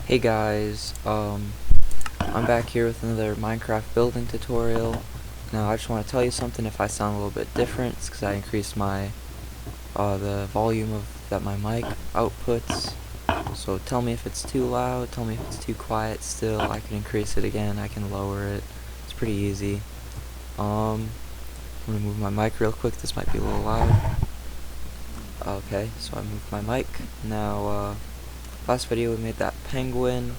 Hey guys, I'm back here with another Minecraft building tutorial. Now I just want to tell you something. If I sound a little bit different, it's because I increased my the volume of that my mic outputs. So tell me if it's too loud, tell me if it's too quiet still. I can increase it again, I can lower it. It's pretty easy. I'm gonna move my mic real quick. This might be a little loud. Okay, so I moved my mic. Now last video we made that penguin.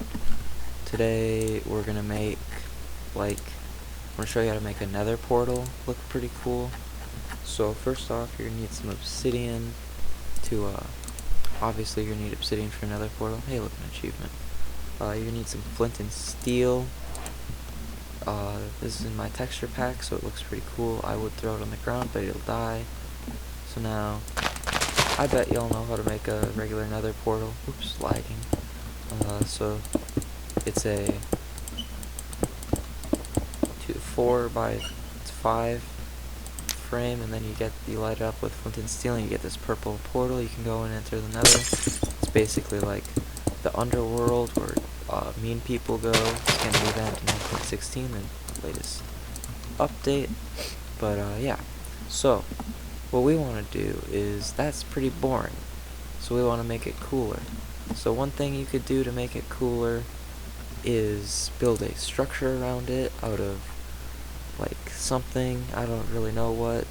Today we're gonna make I'm gonna show you how to make a nether portal look pretty cool. So first off, you're gonna need some obsidian to obviously you're gonna need obsidian for another portal. Hey, look, an achievement. You're gonna need some flint and steel. This is in my texture pack, so it looks pretty cool. I would throw it on the ground, but it'll die. So now I bet y'all know how to make a regular nether portal. Oops, lagging. So it's a 4 by 5 frame, and then you light it up with flint and steel, and you get this purple portal. You can go and enter the nether. It's basically like the underworld where mean people go. It's gonna be event in 1.16, the latest update. But yeah, so what we want to do is, that's pretty boring, so we want to make it cooler. So one thing you could do to make it cooler is build a structure around it out of like something, I don't really know what,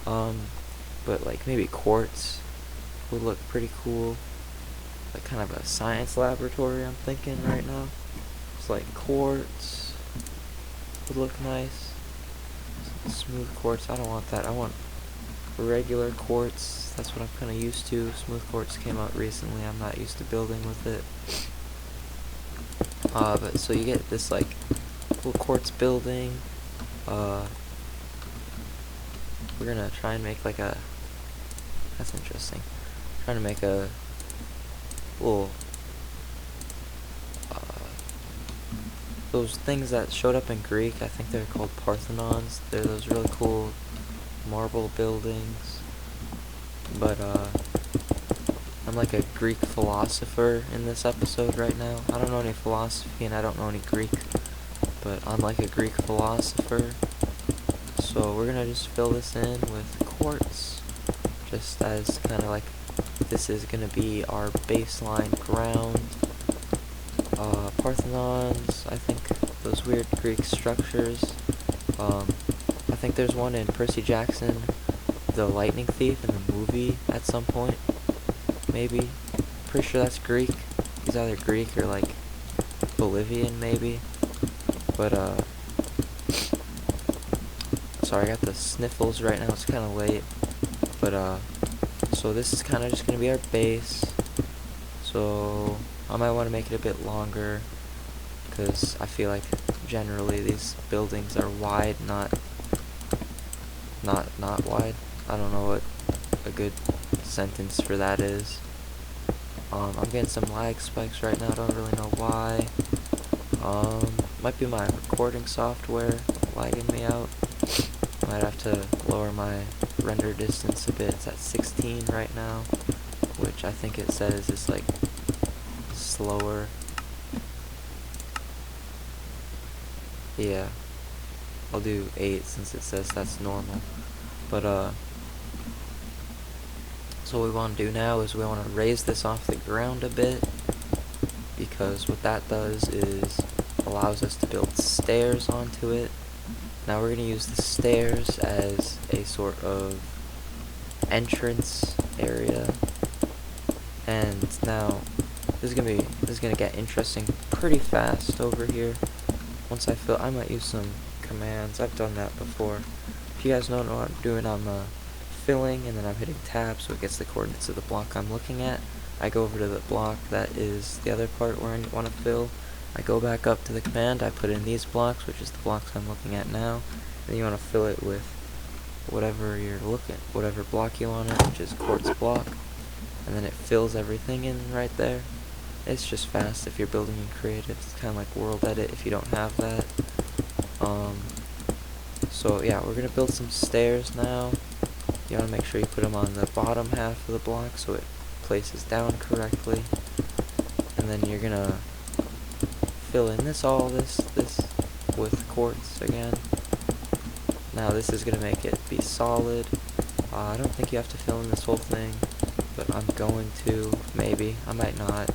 but like maybe quartz would look pretty cool, like kind of a science laboratory I'm thinking right now. It's like quartz would look nice. Smooth quartz, I don't want that, I want regular quartz. That's what I'm kind of used to. Smooth quartz came out recently, I'm not used to building with it. But so you get this like little quartz building. We're gonna try and make like that's interesting. Trying to make a little those things that showed up in Greek, I think they're called Parthenons. They're those really cool marble buildings. But I'm like a Greek philosopher in this episode right now. I don't know any philosophy and I don't know any Greek, but I'm like a Greek philosopher. So we're gonna just fill this in with quartz, just as kind of like this is gonna be our baseline ground. Parthenons, I think those weird Greek structures. I think there's one in Percy Jackson, the Lightning Thief, in the movie at some point. Maybe. Pretty sure that's Greek. He's either Greek or like Bolivian, maybe. But sorry, I got the sniffles right now. It's kind of late. But so this is kind of just gonna be our base. So I might want to make it a bit longer, because I feel like generally these buildings are wide, not wide. I don't know what a good sentence for that is. I'm getting some lag spikes right now, I don't really know why. Might be my recording software lagging me out. Might have to lower my render distance a bit. It's at 16 right now, which I think it says is like slower. Yeah, I'll do 8 since it says that's normal. But so what we want to do now is we want to raise this off the ground a bit, because what that does is allows us to build stairs onto it. Now we're going to use the stairs as a sort of entrance area. And now this is gonna get interesting pretty fast over here. Once I might use some commands. I've done that before. If you guys don't know what I'm doing, I'm filling, and then I'm hitting tab so it gets the coordinates of the block I'm looking at. I go over to the block that is the other part where I want to fill. I go back up to the command, I put in these blocks, which is the blocks I'm looking at now. Then you want to fill it with whatever block you want it, which is quartz block. And then it fills everything in right there. It's just fast if you're building in creative. It's kind of like world edit if you don't have that. So yeah, we're gonna build some stairs now. You want to make sure you put them on the bottom half of the block so it places down correctly. And and then you're gonna fill in all this with quartz again. Now this is gonna make it be solid. I don't think you have to fill in this whole thing, but I'm going to, maybe. I might not.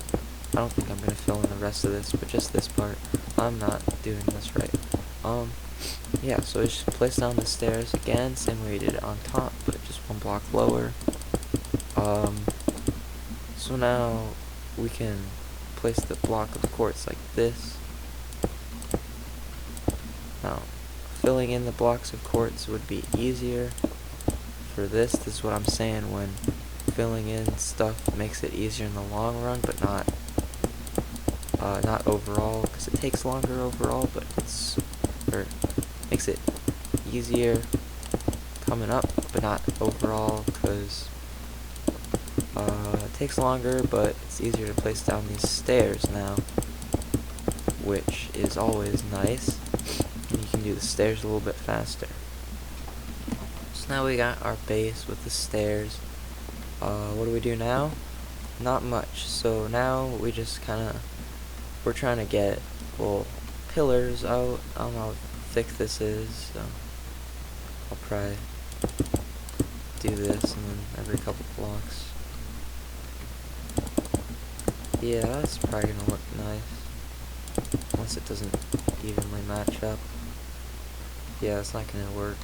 I don't think I'm gonna fill in the rest of this, but just this part. I'm not doing this right. Yeah, so we just place down the stairs again, same way we did it on top, but just one block lower. So now we can place the block of quartz like this. Now, filling in the blocks of quartz would be easier. For this is what I'm saying when filling in stuff makes it easier in the long run, but not overall, because it takes longer overall, but makes it easier coming up, but not overall, because it takes longer, but it's easier to place down these stairs now, which is always nice, and you can do the stairs a little bit faster. So now we got our base with the stairs. What do we do now? Not much. So now we just we're trying to get, well, pillars out. I don't know how thick this is, so I'll probably do this and then every couple blocks. Yeah, that's probably gonna look nice, unless it doesn't evenly match up. Yeah, it's not gonna work.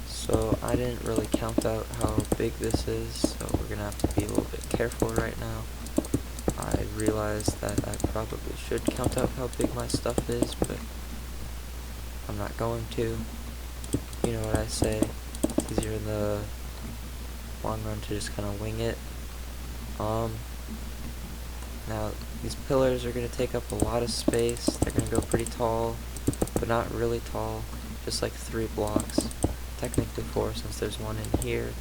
So I didn't really count out how big this is, so we're gonna have to be a little bit careful right now. I realized that I probably should count out how big my stuff is, but I'm not going to. You know what I say, it's easier in the long run to just kind of wing it. Now these pillars are going to take up a lot of space. They're going to go pretty tall, but not really tall, just like 3 blocks. Technically 4, since there's one in here.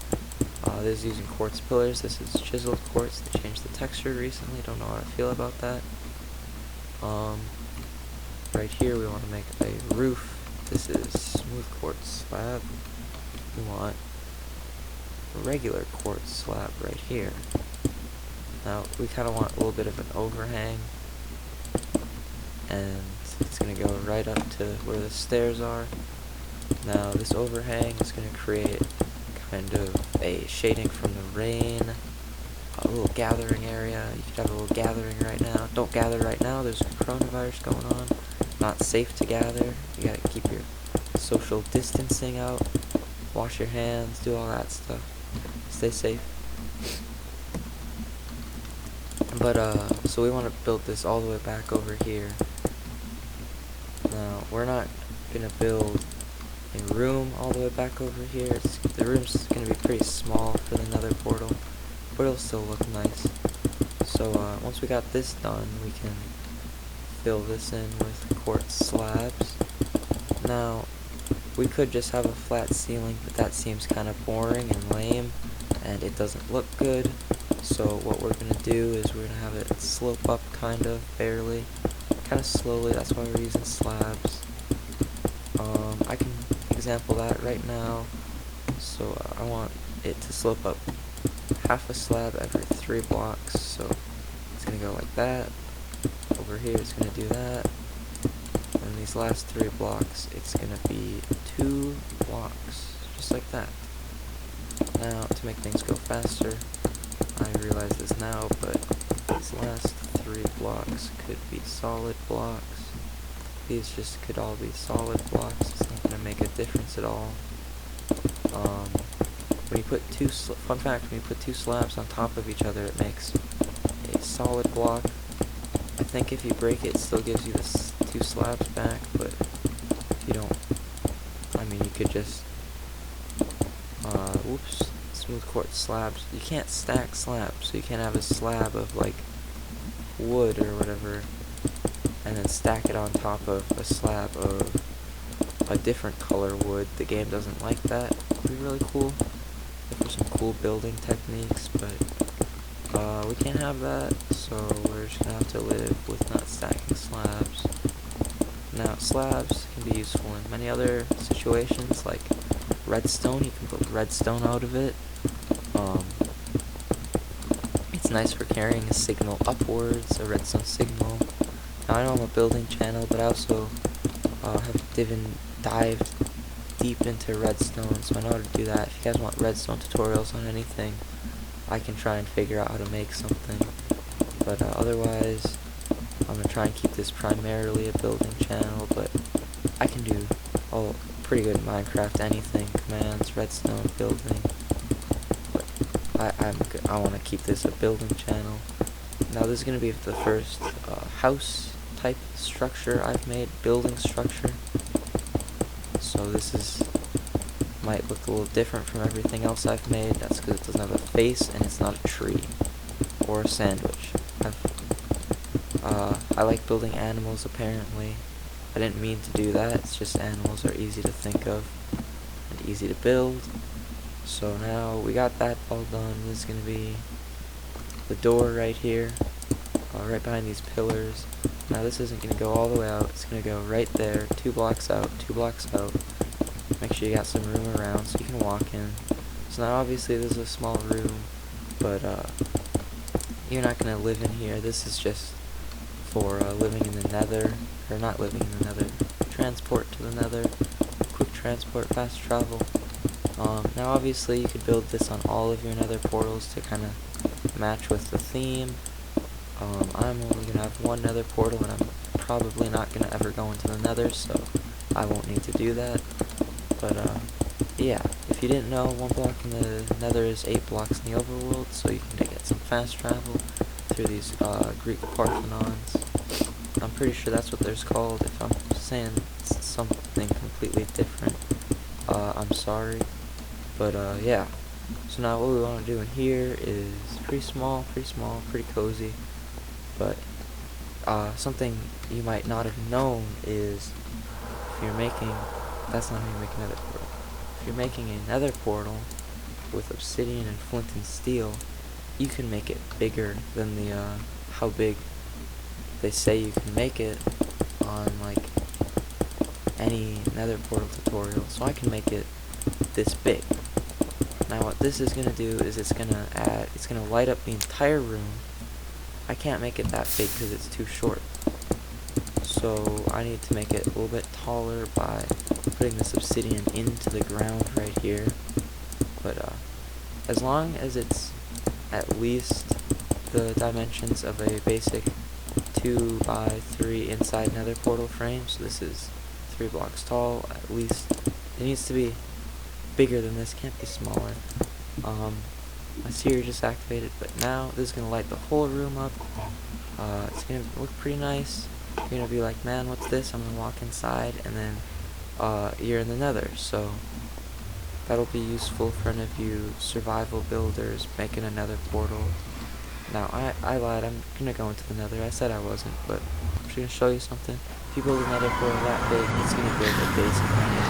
This is using quartz pillars. This is chiseled quartz. They changed the texture recently. Don't know how I feel about that. Right here we want to make a roof. This is smooth quartz slab. We want a regular quartz slab right here. Now we kind of want a little bit of an overhang, and it's going to go right up to where the stairs are. Now this overhang is going to create kind of a shading from the rain, a little gathering area. You could have a little gathering right now. Don't gather right now, there's coronavirus going on. Not safe to gather. You gotta keep your social distancing out, wash your hands, do all that stuff. Stay safe. But so we want to build this all the way back over here. Now we're not gonna build a room all the way back over here. The room's gonna be pretty small for the nether portal, but it'll still look nice. So once we got this done, we can fill this in with quartz slabs. Now we could just have a flat ceiling, but that seems kind of boring and lame, and it doesn't look good. So what we're gonna do is we're gonna have it slope up kind of barely, kind of slowly. That's why we're using slabs. I can example that right now. So I want it to slope up half a slab every 3 blocks. So it's gonna go like that. Over here it's gonna do that. And these last 3 blocks, it's gonna be 2 blocks, just like that. Now to make things go faster, I realize this now, but these last 3 blocks could be solid blocks. These just could all be solid blocks. It's not going to make a difference at all. When you put fun fact, when you put 2 slabs on top of each other, it makes a solid block. I think if you break it, it still gives you the 2 slabs back, but if you don't, I mean, you could just, smooth quartz slabs. You can't stack slabs, so you can't have a slab of like wood or whatever and then stack it on top of a slab of a different color wood. The game doesn't like that. It would be really cool if there's some cool building techniques, but we can't have that, so we're just gonna have to live with not stacking slabs. Now slabs can be useful in many other situations, like redstone. You can build redstone out of it. It's nice for carrying a signal upwards, a redstone signal. Now I know I'm a building channel, but I also have dived deep into redstone, so I know how to do that. If you guys want redstone tutorials on anything, I can try and figure out how to make something. But otherwise, I'm going to try and keep this primarily a building channel, but I can do pretty good Minecraft anything, commands, redstone, building. But I want to keep this a building channel. Now this is going to be the first house type structure I've made, building structure. So this might look a little different from everything else I've made. That's because it doesn't have a face and it's not a tree or a sandwich. I like building animals apparently. I didn't mean to do that, it's just animals are easy to think of and easy to build. So now we got that all done. This is going to be the door right here, right behind these pillars. Now this isn't going to go all the way out, it's going to go right there, 2 blocks out, 2 blocks out. Make sure you got some room around so you can walk in. So now obviously this is a small room, but you're not going to live in here. This is just for living in the nether, or not living in the nether, transport to the nether, quick transport, fast travel. Now obviously you could build this on all of your nether portals to kind of match with the theme. I'm only going to have one nether portal and I'm probably not going to ever go into the nether, so I won't need to do that. But yeah, if you didn't know, 1 block in the nether is 8 blocks in the overworld, so you can get some fast travel through these Greek Parthenons. I'm pretty sure that's what they're called. If I'm saying something completely different, I'm sorry. But yeah. So now what we want to do in here is pretty small, pretty cozy. But something you might not have known is if you're making, that's not how you make a nether portal. If you're making a nether portal with obsidian and flint and steel, you can make it bigger than the how big they say you can make it on like any nether portal tutorial. So I can make it this big. Now what this is gonna do is it's gonna light up the entire room. I can't make it that big because it's too short. So I need to make it a little bit taller by putting this obsidian into the ground right here. But as long as it's at least the dimensions of a basic 2 by 3 inside nether portal frame, so this is 3 blocks tall, at least it needs to be bigger than this, can't be smaller. My seer just activated, but now this is going to light the whole room up. It's going to look pretty nice. You're going to be like, man, what's this? I'm going to walk inside, and then you're in the nether, so that'll be useful for any of you survival builders making a nether portal. Now, I lied, I'm going to go into the nether. I said I wasn't, but I'm just going to show you something. If you build a nether portal that big, it's going to build a base of nether.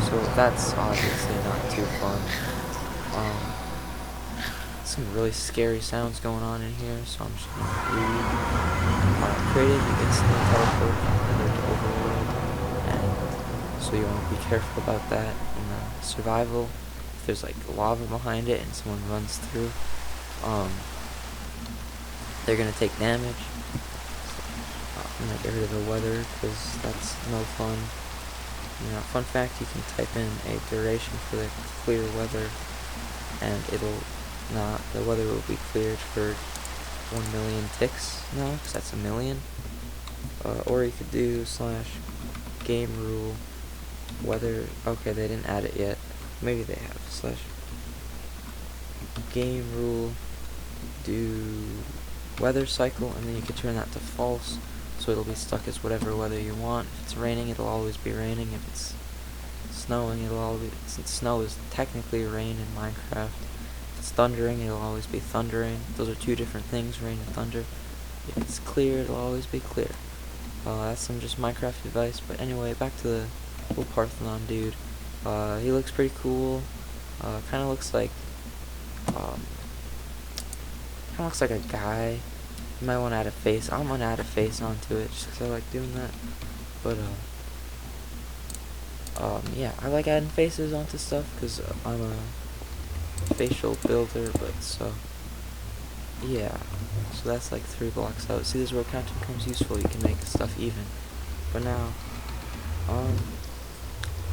So that's obviously not too fun. Some really scary sounds going on in here, so I'm just going to read. Created the instantly teleport from nether to overworld, and so you want to be careful about that in the survival. If there's like lava behind it and someone runs through, they're going to take damage. I'm going to get rid of the weather because that's no fun. Now, fun fact, you can type in a duration for the clear weather and the weather will be cleared for 1 million ticks now, because that's a million. Or you could do / game rule weather. Okay, they didn't add it yet. Maybe they have. / game rule do weather cycle, and then you could turn that to false, so it'll be stuck as whatever weather you want. If it's raining, it'll always be raining. If it's snowing, it'll always be, since snow is technically rain in Minecraft. If it's thundering, it'll always be thundering. Those are two different things, rain and thunder. If it's clear, it'll always be clear. That's some just Minecraft advice, but anyway, back to the little Parthenon dude. He looks pretty cool. Kinda looks like a guy. You might want to add a face. I'm gonna add a face onto it just because I like doing that. But yeah, I like adding faces onto stuff because I'm a facial builder, but so yeah. So that's like 3 blocks out. See, this is where counting becomes useful. You can make stuff even. But now,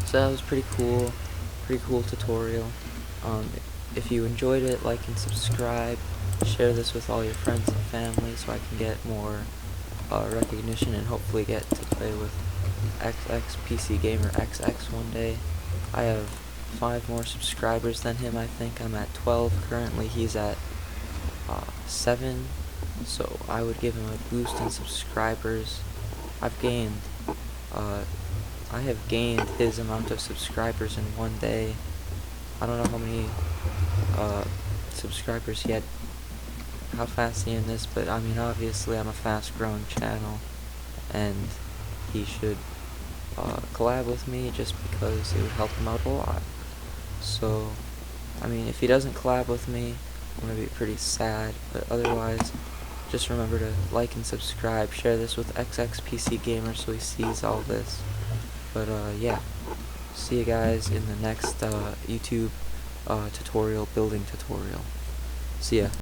so that was pretty cool tutorial. If you enjoyed it, like and subscribe. Share this with all your friends and family so I can get more recognition and hopefully get to play with XX Gamer XX one day. I have 5 more subscribers than him, I think. I'm at 12 currently. He's at 7, so I would give him a boost in subscribers. I have gained his amount of subscribers in one day. I don't know how many subscribers he had, how fast he in this, but I mean, obviously I'm a fast growing channel and he should collab with me just because it would help him out a lot. So I mean, if he doesn't collab with me, I'm gonna be pretty sad, but otherwise just remember to like and subscribe. Share this with XXPC Gamer so he sees all this. But yeah, see you guys in the next YouTube building tutorial. See ya.